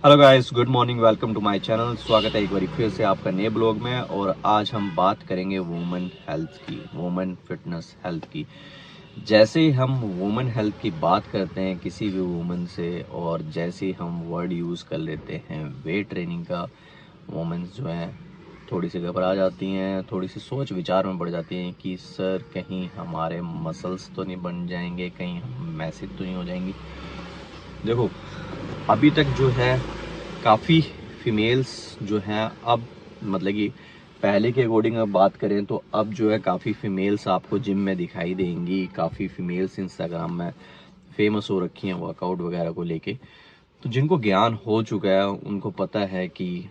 Hello guys, good morning, welcome to my channel. स्वागत है एक बार फिर से आपका नए ब्लॉग में। और आज हम बात करेंगे वुमेन हेल्थ की, वुमेन फिटनेस हेल्थ की। जैसे ही हम वुमेन हेल्थ की बात करते हैं किसी भी वुमेन से, और जैसे ही हम वर्ड यूज़ कर लेते हैं वेट ट्रेनिंग का, वुमेन्स जो हैं थोड़ी सी घबरा जाती हैं, थोड़ी सी सोच विचार में पड़ जाती हैं कि सर कहीं हमारे मसल्स तो नहीं बन जाएंगे, कहीं हम मैसिव तो नहीं हो जाएंगी। देखो, अभी तक जो है काफ़ी फीमेल्स जो हैं, अब मतलब कि पहले के अकॉर्डिंग अब बात करें तो अब जो है काफ़ी फीमेल्स आपको जिम में दिखाई देंगी। काफ़ी फीमेल्स इंस्टाग्राम में फेमस हो रखी हैं वर्कआउट वगैरह को लेके। तो जिनको ज्ञान हो चुका है उनको पता है कि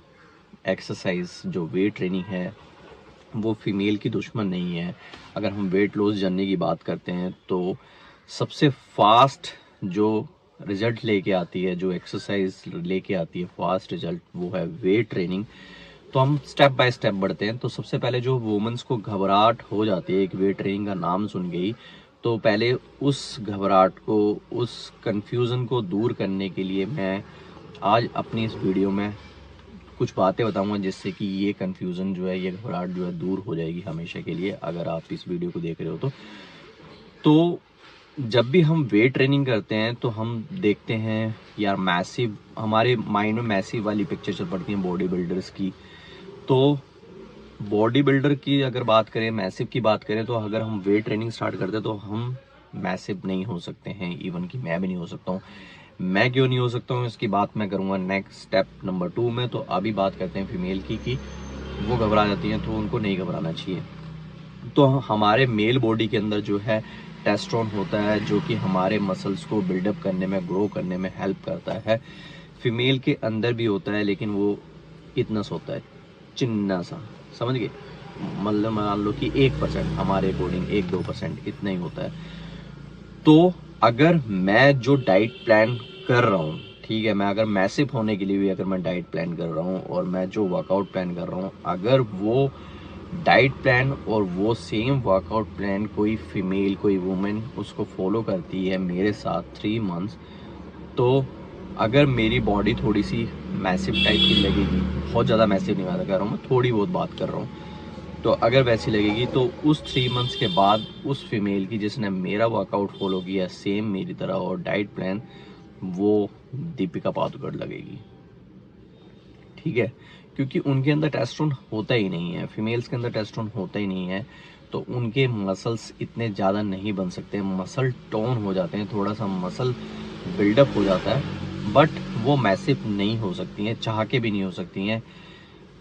एक्सरसाइज जो वेट ट्रेनिंग है वो फीमेल की दुश्मन नहीं है। अगर हम वेट लॉस जर्नी की बात करते हैं तो सबसे फास्ट जो रिजल्ट लेके आती है, जो एक्सरसाइज लेके आती है फास्ट रिजल्ट, वो है वेट ट्रेनिंग। तो हम स्टेप बाय स्टेप बढ़ते हैं। तो सबसे पहले जो वुमेन्स को घबराहट हो जाती है एक वेट ट्रेनिंग का नाम सुन गई, तो पहले उस घबराहट को, उस कंफ्यूजन को दूर करने के लिए मैं आज अपनी इस वीडियो में कुछ बातें बताऊंगा जिससे कि ये कंफ्यूजन जो है, ये घबराहट जो है दूर हो जाएगी हमेशा के लिए, अगर आप इस वीडियो को देख रहे हो तो जब भी हम वेट ट्रेनिंग करते हैं तो हम देखते हैं यार मैसिव, हमारे माइंड में मैसिव वाली पिक्चर चल पड़ती है बॉडी बिल्डर्स की। तो बॉडी बिल्डर की अगर बात करें, मैसिव की बात करें, तो अगर हम वेट ट्रेनिंग स्टार्ट करते हैं तो हम मैसिव नहीं हो सकते हैं। इवन कि मैं भी नहीं हो सकता हूँ। मैं क्यों नहीं हो सकता हूँ इसकी बात मैं करूंगा नेक्स्ट स्टेप नंबर 2 में। तो अभी बात करते हैं फीमेल की कि वो घबरा जाती हैं, तो उनको नहीं घबराना चाहिए। तो हमारे मेल बॉडी के अंदर जो है टेस्टोस्टेरोन होता है, जो कि हमारे मसल्स को बिल्डअप करने में, ग्रो करने में हेल्प करता है। फीमेल के अंदर भी होता है, लेकिन वो इतना सा होता है, चिन्ना सा, समझ गए। मतलब मान लो कि 1%, हमारे अकॉर्डिंग 1-2% इतना ही होता है। तो अगर मैं जो डाइट प्लान कर रहा हूँ, ठीक है, मैं अगर मैसिव होने के लिए भी अगर मैं डाइट प्लान कर रहा हूँ, और मैं जो वर्कआउट प्लान कर रहा हूँ, अगर वो डाइट प्लान और वो सेम वर्कआउट प्लान कोई फीमेल, कोई वुमेन उसको फॉलो करती है मेरे साथ 3 मंथ्स, तो अगर मेरी बॉडी थोड़ी सी मैसिव टाइप की लगेगी, बहुत ज़्यादा मैसिव नहीं मैं कर रहा हूँ, मैं थोड़ी बहुत बात कर रहा हूँ, तो अगर वैसी लगेगी तो उस 3 मंथ्स के बाद उस फीमेल की जिसने मेरा वर्कआउट फॉलो किया सेम मेरी तरह और डाइट प्लान, वो दीपिका पादुकोण लगेगी। ठीक है, क्योंकि उनके अंदर टेस्टोस्टेरोन होता ही नहीं है, फीमेल्स के अंदर टेस्टोस्टेरोन होता ही नहीं है। तो उनके मसल्स इतने ज़्यादा नहीं बन सकते, मसल टोन हो जाते हैं, थोड़ा सा मसल बिल्डअप हो जाता है, बट वो मैसिव नहीं हो सकती हैं, चाह के भी नहीं हो सकती हैं।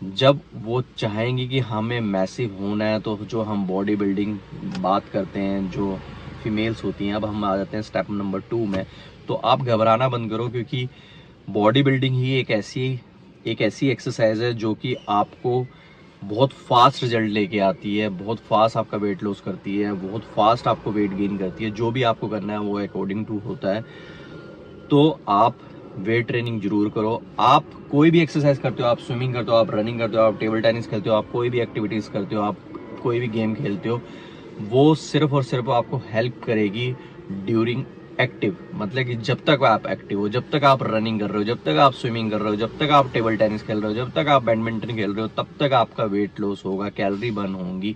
जब वो चाहेंगी कि हमें मैसिव होना है, तो जो हम बॉडी बिल्डिंग बात करते हैं, जो फीमेल्स होती हैं, अब हम आ जाते हैं स्टेप नंबर 2 में। तो आप घबराना बंद करो, क्योंकि बॉडी बिल्डिंग ही एक ऐसी एक्सरसाइज है जो कि आपको बहुत फास्ट रिजल्ट लेके आती है, बहुत फास्ट आपका वेट लॉस करती है, बहुत फास्ट आपको वेट गेन करती है। जो भी आपको करना है वो अकॉर्डिंग टू होता है। तो आप वेट ट्रेनिंग जरूर करो। आप कोई भी एक्सरसाइज करते हो, आप स्विमिंग करते हो, आप रनिंग करते हो, आप टेबल टेनिस खेलते हो, आप कोई भी एक्टिविटीज करते हो, आप कोई भी गेम खेलते हो, वो सिर्फ और सिर्फ आपको हेल्प करेगी ड्यूरिंग एक्टिव। मतलब कि जब तक आप एक्टिव हो, जब तक आप रनिंग कर रहे हो, जब तक आप स्विमिंग कर रहे हो, जब तक आप टेबल टेनिस खेल रहे हो, जब तक आप बैडमिंटन खेल रहे हो, तब तक आपका वेट लॉस होगा, कैलोरी बर्न होंगी।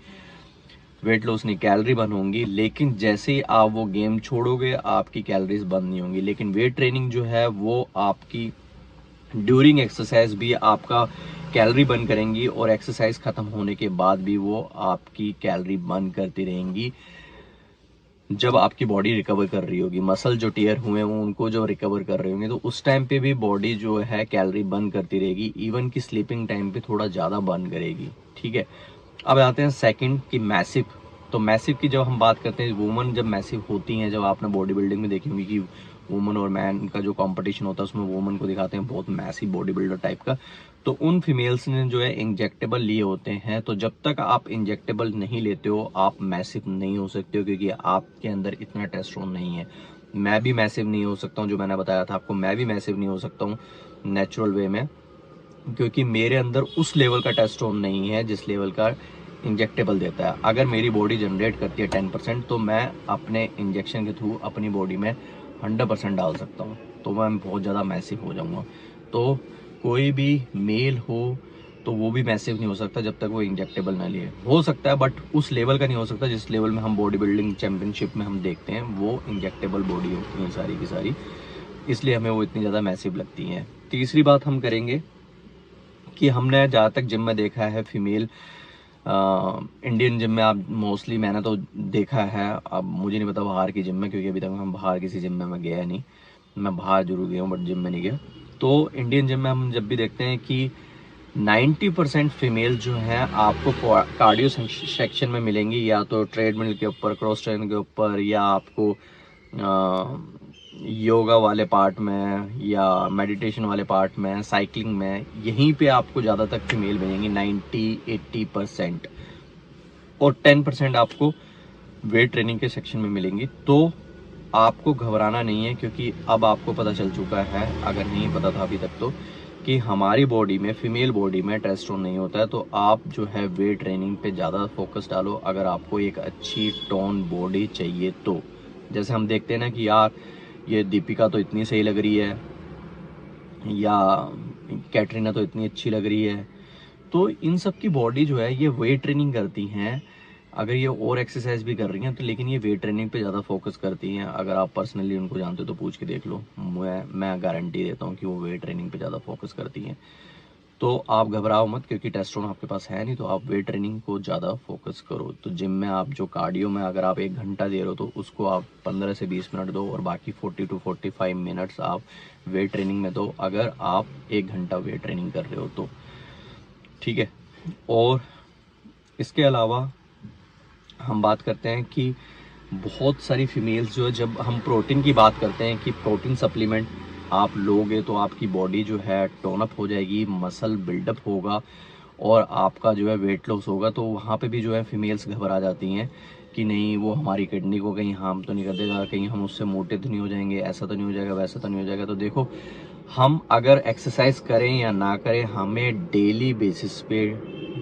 वेट लॉस नहीं, कैलोरी बर्न होंगी। लेकिन जैसे ही आप वो गेम छोड़ोगे, आपकी कैलोरीज बर्न नहीं होंगी। लेकिन वेट ट्रेनिंग जो है वो आपकी ड्यूरिंग एक्सरसाइज भी आपका कैलोरी बर्न करेंगी, और एक्सरसाइज खत्म होने के बाद भी वो आपकी कैलोरी बर्न करती रहेंगी। जब आपकी बॉडी रिकवर कर रही होगी, मसल जो टीयर हुए हैं उनको जो रिकवर कर रहे होंगे, तो उस टाइम पे भी बॉडी जो है कैलोरी बर्न करती रहेगी। इवन की स्लीपिंग टाइम पे थोड़ा ज़्यादा बर्न करेगी। ठीक है, अब आते हैं सेकंड की मैसिव। तो मैसिव की जब हम बात करते हैं, वुमन जब मैसिव होती हैं, जब आपने बॉडी बिल्डिंग में देखी होंगी कि वुमन और मैन का जो कंपटीशन होता है उसमें वुमन को दिखाते हैं बहुत मैसिव बॉडी बिल्डर टाइप का। तो उन फीमेल्स ने जो है इंजेक्टेबल लिए होते हैं। तो जब तक आप इंजेक्टेबल नहीं लेते हो आप मैसिव नहीं हो सकते हो, क्योंकि आपके अंदर इतना टेस्टोस्टेरोन नहीं है। मैं भी मैसिव नहीं हो सकता हूँ, जो मैंने बताया था आपको, मैं भी मैसिव नहीं हो सकता हूँ नेचुरल वे में, क्योंकि मेरे अंदर उस लेवल का टेस्टोस्टेरोन नहीं है जिस लेवल का इंजेक्टेबल देता है। अगर मेरी बॉडी जनरेट करती है 10%, तो मैं अपने इंजेक्शन के थ्रू अपनी बॉडी में 100% डाल सकता हूँ, तो मैं बहुत ज़्यादा मैसिव हो जाऊँगा। तो कोई भी मेल हो तो वो भी मैसिव नहीं हो सकता जब तक वो इंजेक्टेबल ना लिए। हो सकता है बट उस लेवल का नहीं हो सकता जिस लेवल में हम बॉडी बिल्डिंग चैंपियनशिप में हम देखते हैं, वो इंजेक्टेबल बॉडी होती है सारी की सारी, इसलिए हमें वो इतनी ज़्यादा मैसिव लगती हैं। तीसरी बात हम करेंगे कि हमने जहाँ तक जिम में देखा है फीमेल इंडियन जिम में, आप मोस्टली मैंने तो देखा है, अब मुझे नहीं पता बाहर की जिम में, क्योंकि अभी तक हम बाहर किसी जिम में मैं गया नहीं, मैं बाहर जरूर गया हूँ बट जिम में नहीं गया। तो इंडियन जिम में हम जब भी देखते हैं कि 90% फीमेल जो है आपको कार्डियो सेक्शन में मिलेंगी, या तो ट्रेडमिल के ऊपर, क्रॉस ट्रेन के ऊपर, या आपको योगा वाले पार्ट में, या मेडिटेशन वाले पार्ट में, साइकिलिंग में, यहीं पे आपको ज़्यादातर फीमेल मिलेंगी 90-80%, और 10% आपको वेट ट्रेनिंग के सेक्शन में मिलेंगी। तो आपको घबराना नहीं है, क्योंकि अब आपको पता चल चुका है, अगर नहीं पता था अभी तक तो, कि हमारी बॉडी में, फीमेल बॉडी में टेस्टोस्टेरोन नहीं होता है। तो आप जो है वेट ट्रेनिंग पे ज़्यादा फोकस डालो अगर आपको एक अच्छी टोन बॉडी चाहिए तो। जैसे हम देखते हैं ना कि यार ये दीपिका तो इतनी सही लग रही है, या कैटरीना तो इतनी अच्छी लग रही है, तो इन सब की बॉडी जो है ये वेट ट्रेनिंग करती हैं। अगर ये और एक्सरसाइज भी कर रही हैं तो, लेकिन ये वेट ट्रेनिंग पे ज़्यादा फोकस करती हैं। अगर आप पर्सनली उनको जानते हो तो पूछ के देख लो, मैं गारंटी देता हूँ कि वो वेट ट्रेनिंग पे ज़्यादा फोकस करती हैं। तो आप घबराओ मत, क्योंकि टेस्टोस्टेरोन आपके पास है नहीं, तो आप वेट ट्रेनिंग को ज़्यादा फोकस करो। तो जिम में आप जो कार्डियो में अगर आप 1 घंटा दे रहे हो तो उसको आप 15 से 20 मिनट दो, और बाकी 40 to 45 मिनट्स आप वेट ट्रेनिंग में दो, अगर आप 1 घंटा वेट ट्रेनिंग कर रहे हो तो, ठीक है। और इसके अलावा हम बात करते हैं कि बहुत सारी फीमेल्स जो है, जब हम प्रोटीन की बात करते हैं कि प्रोटीन सप्लीमेंट आप लोगे तो आपकी बॉडी जो है टोन अप हो जाएगी, मसल बिल्डअप होगा, और आपका जो है वेट लॉस होगा। तो वहाँ पे भी जो है फीमेल्स घबरा जाती हैं कि नहीं वो हमारी किडनी को कहीं हार्म तो नहीं कर देगा, कहीं हम उससे मोटे तो नहीं हो जाएंगे, ऐसा तो नहीं हो जाएगा, वैसा तो नहीं हो जाएगा। तो देखो, हम अगर एक्सरसाइज करें या ना करें, हमें डेली बेसिस पे,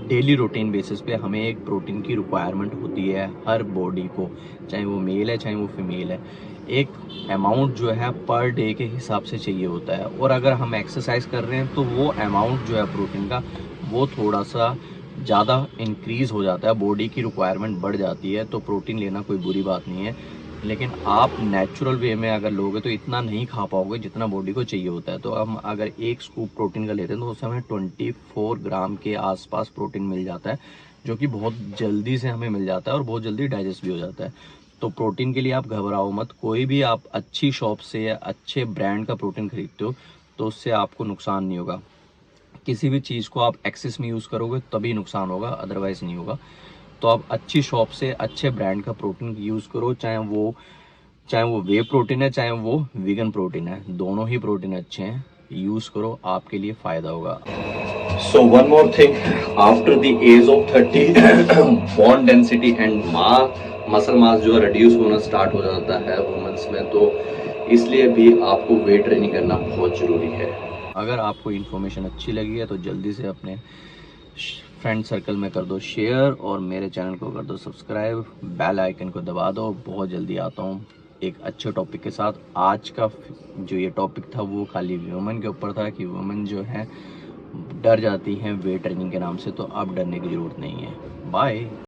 डेली रूटीन बेसिस पे हमें एक प्रोटीन की रिक्वायरमेंट होती है हर बॉडी को, चाहे वो मेल है चाहे वो फीमेल है। एक अमाउंट जो है पर डे के हिसाब से चाहिए होता है, और अगर हम एक्सरसाइज कर रहे हैं तो वो अमाउंट जो है प्रोटीन का वो थोड़ा सा ज़्यादा इंक्रीज़ हो जाता है, बॉडी की रिक्वायरमेंट बढ़ जाती है। तो प्रोटीन लेना कोई बुरी बात नहीं है, लेकिन आप नेचुरल वे में अगर लोगे तो इतना नहीं खा पाओगे जितना बॉडी को चाहिए होता है। तो हम अगर एक स्कूप प्रोटीन का लेते हैं तो उससे हमें 24 ग्राम के आसपास प्रोटीन मिल जाता है, जो कि बहुत जल्दी से हमें मिल जाता है और बहुत जल्दी डाइजेस्ट भी हो जाता है। तो प्रोटीन के लिए आप घबराओ मत, कोई भी आप अच्छी शॉप से या अच्छे ब्रांड का प्रोटीन खरीदते हो तो उससे आपको नुकसान नहीं होगा। किसी भी चीज़ को आप एक्सेस में यूज़ करोगे तभी नुकसान होगा, अदरवाइज नहीं होगा। तो आप अच्छी शॉप से अच्छे ब्रांड का प्रोटीन यूज़ करो, चाहे वो वे प्रोटीन है चाहे वो वीगन प्रोटीन है, दोनों ही प्रोटीन अच्छे हैं, यूज़ करो, आपके लिए फ़ायदा होगा। So one more thing, after the age of 30 bone density and muscle mass जो है रिड्यूस होना स्टार्ट हो जाता है वुमेन्स में, तो इसलिए भी आपको वेट ट्रेनिंग करना बहुत ज़रूरी है। अगर आपको इन्फॉर्मेशन अच्छी लगी है तो जल्दी से अपने फ्रेंड सर्कल में कर दो शेयर, और मेरे चैनल को कर दो सब्सक्राइब, बेल आइकन को दबा दो। बहुत जल्दी आता हूँ एक अच्छे टॉपिक के साथ। आज का जो ये टॉपिक था वो खाली वुमेन के ऊपर था कि वुमेन जो है डर जाती हैं वेट ट्रेनिंग के नाम से, तो अब डरने की ज़रूरत नहीं है। बाय।